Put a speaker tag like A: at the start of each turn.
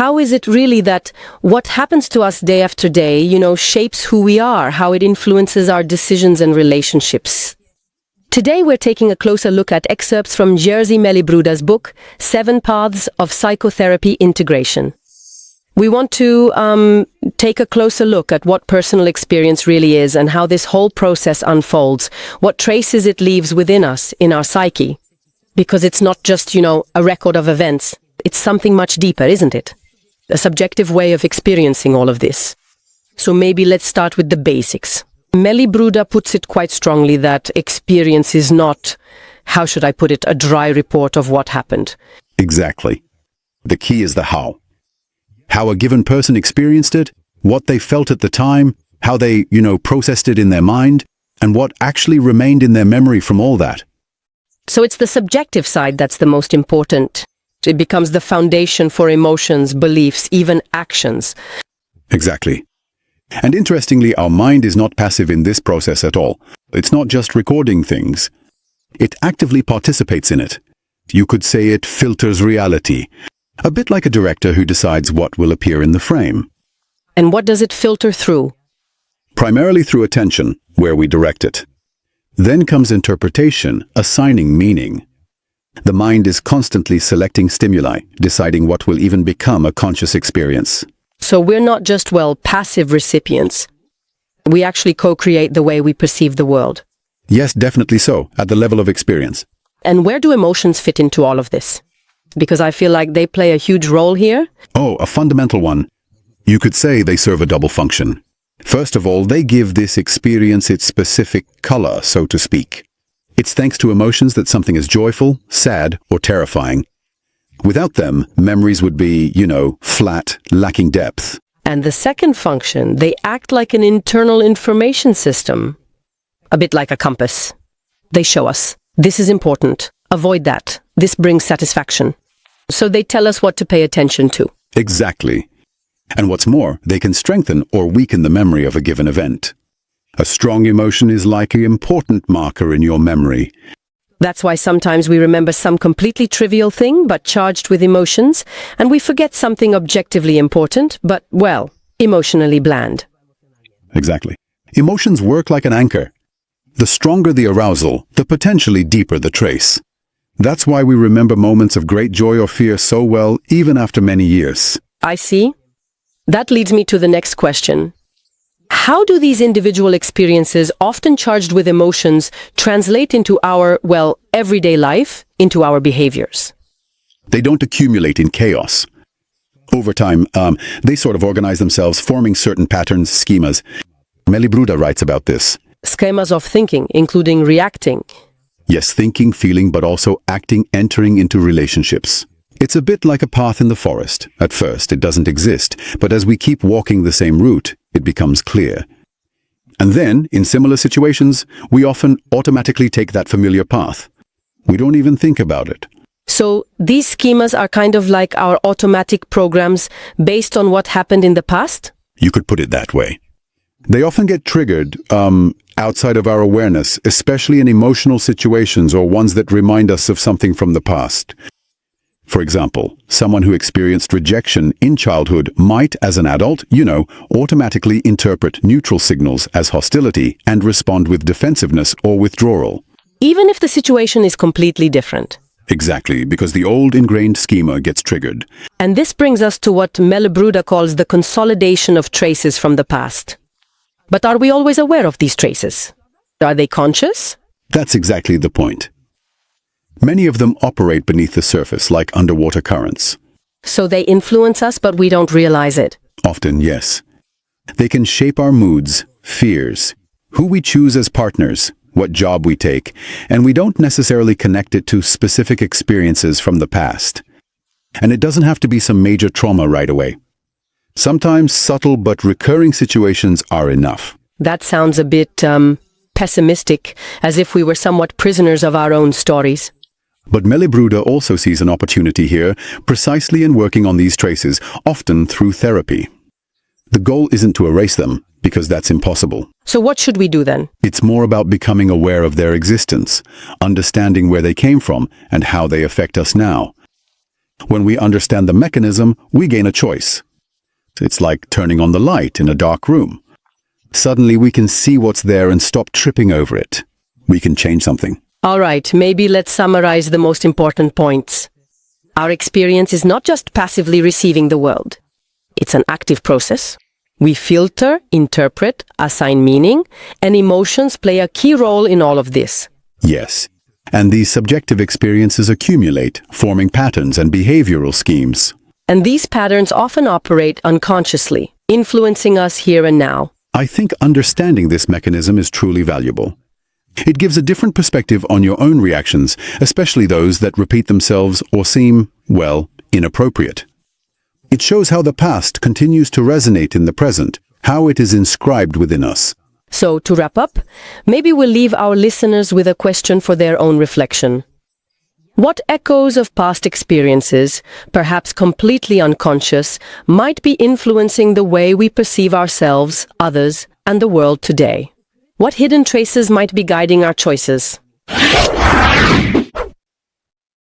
A: How is it really that what happens to us day after day, shapes who we are, how it influences our decisions and relationships? Today we're taking a closer look at excerpts from Jerzy Mellibruda's book, 7 Paths of Psychotherapy Integration. We want to take a closer look at what personal experience really is and how this whole process unfolds, what traces it leaves within us, in our psyche. Because it's not just, a record of events. It's something much deeper, isn't it? A subjective way of experiencing all of this. So maybe let's start with the basics. Mellibruda puts it quite strongly that experience is not, how should I put it, a dry report of what happened.
B: Exactly. The key is the how. How a given person experienced it, what they felt at the time, how they, processed it in their mind, and what actually remained in their memory from all that.
A: So it's the subjective side that's the most important. It becomes the foundation for emotions, beliefs, even actions.
B: Exactly. And interestingly, our mind is not passive in this process at all. It's not just recording things. It actively participates in it. You could say it filters reality. A bit like a director who decides what will appear in the frame.
A: And what does it filter through?
B: Primarily through attention, where we direct it. Then comes interpretation, assigning meaning. The mind is constantly selecting stimuli, deciding what will even become a conscious experience.
A: So we're not just, passive recipients. We actually co-create the way we perceive the world.
B: Yes, definitely so, at the level of experience.
A: And where do emotions fit into all of this? Because I feel like they play a huge role here.
B: Oh, a fundamental one. You could say they serve a double function. First of all, they give this experience its specific color, so to speak. It's thanks to emotions that something is joyful, sad, or terrifying. Without them, memories would be, flat, lacking depth.
A: And the second function, they act like an internal information system. A bit like a compass. They show us, this is important, avoid that, this brings satisfaction. So they tell us what to pay attention to.
B: Exactly. And what's more, they can strengthen or weaken the memory of a given event. A strong emotion is like an important marker in your memory.
A: That's why sometimes we remember some completely trivial thing, but charged with emotions, and we forget something objectively important, but, emotionally bland.
B: Exactly. Emotions work like an anchor. The stronger the arousal, the potentially deeper the trace. That's why we remember moments of great joy or fear so well, even after many years.
A: I see. That leads me to the next question. How do these individual experiences, often charged with emotions, translate into our, everyday life, into our behaviors?
B: They don't accumulate in chaos. Over time, they sort of organize themselves, forming certain patterns, schemas. Mellibruda writes about this.
A: Schemas of thinking, including reacting.
B: Yes, thinking, feeling, but also acting, entering into relationships. It's a bit like a path in the forest. At first, it doesn't exist, but as we keep walking the same route, it becomes clear. And then, in similar situations, we often automatically take that familiar path. We don't even think about it.
A: So, these schemas are kind of like our automatic programs based on what happened in the past?
B: You could put it that way. They often get triggered, outside of our awareness, especially in emotional situations or ones that remind us of something from the past. For example, someone who experienced rejection in childhood might, as an adult, automatically interpret neutral signals as hostility and respond with defensiveness or withdrawal.
A: Even if the situation is completely different.
B: Exactly, because the old ingrained schema gets triggered.
A: And this brings us to what Mellibruda calls the consolidation of traces from the past. But are we always aware of these traces? Are they conscious?
B: That's exactly the point. Many of them operate beneath the surface like underwater currents.
A: So they influence us, but we don't realize it.
B: Often, yes. They can shape our moods, fears, who we choose as partners, what job we take, and we don't necessarily connect it to specific experiences from the past. And it doesn't have to be some major trauma right away. Sometimes subtle but recurring situations are enough.
A: That sounds a bit, pessimistic, as if we were somewhat prisoners of our own stories.
B: But Mellibruda also sees an opportunity here, precisely in working on these traces, often through therapy. The goal isn't to erase them, because that's impossible.
A: So what should we do then?
B: It's more about becoming aware of their existence, understanding where they came from and how they affect us now. When we understand the mechanism, we gain a choice. It's like turning on the light in a dark room. Suddenly we can see what's there and stop tripping over it. We can change something.
A: All right, maybe let's summarize the most important points. Our experience is not just passively receiving the world. It's an active process. We filter, interpret, assign meaning, and emotions play a key role in all of this.
B: Yes. And these subjective experiences accumulate, forming patterns and behavioral schemes.
A: And these patterns often operate unconsciously, influencing us here and now.
B: I think understanding this mechanism is truly valuable. It gives a different perspective on your own reactions, especially those that repeat themselves or seem, well, inappropriate. It shows how the past continues to resonate in the present, how it is inscribed within us.
A: So, to wrap up, maybe we'll leave our listeners with a question for their own reflection. What echoes of past experiences, perhaps completely unconscious, might be influencing the way we perceive ourselves, others, and the world today? What hidden traces might be guiding our choices?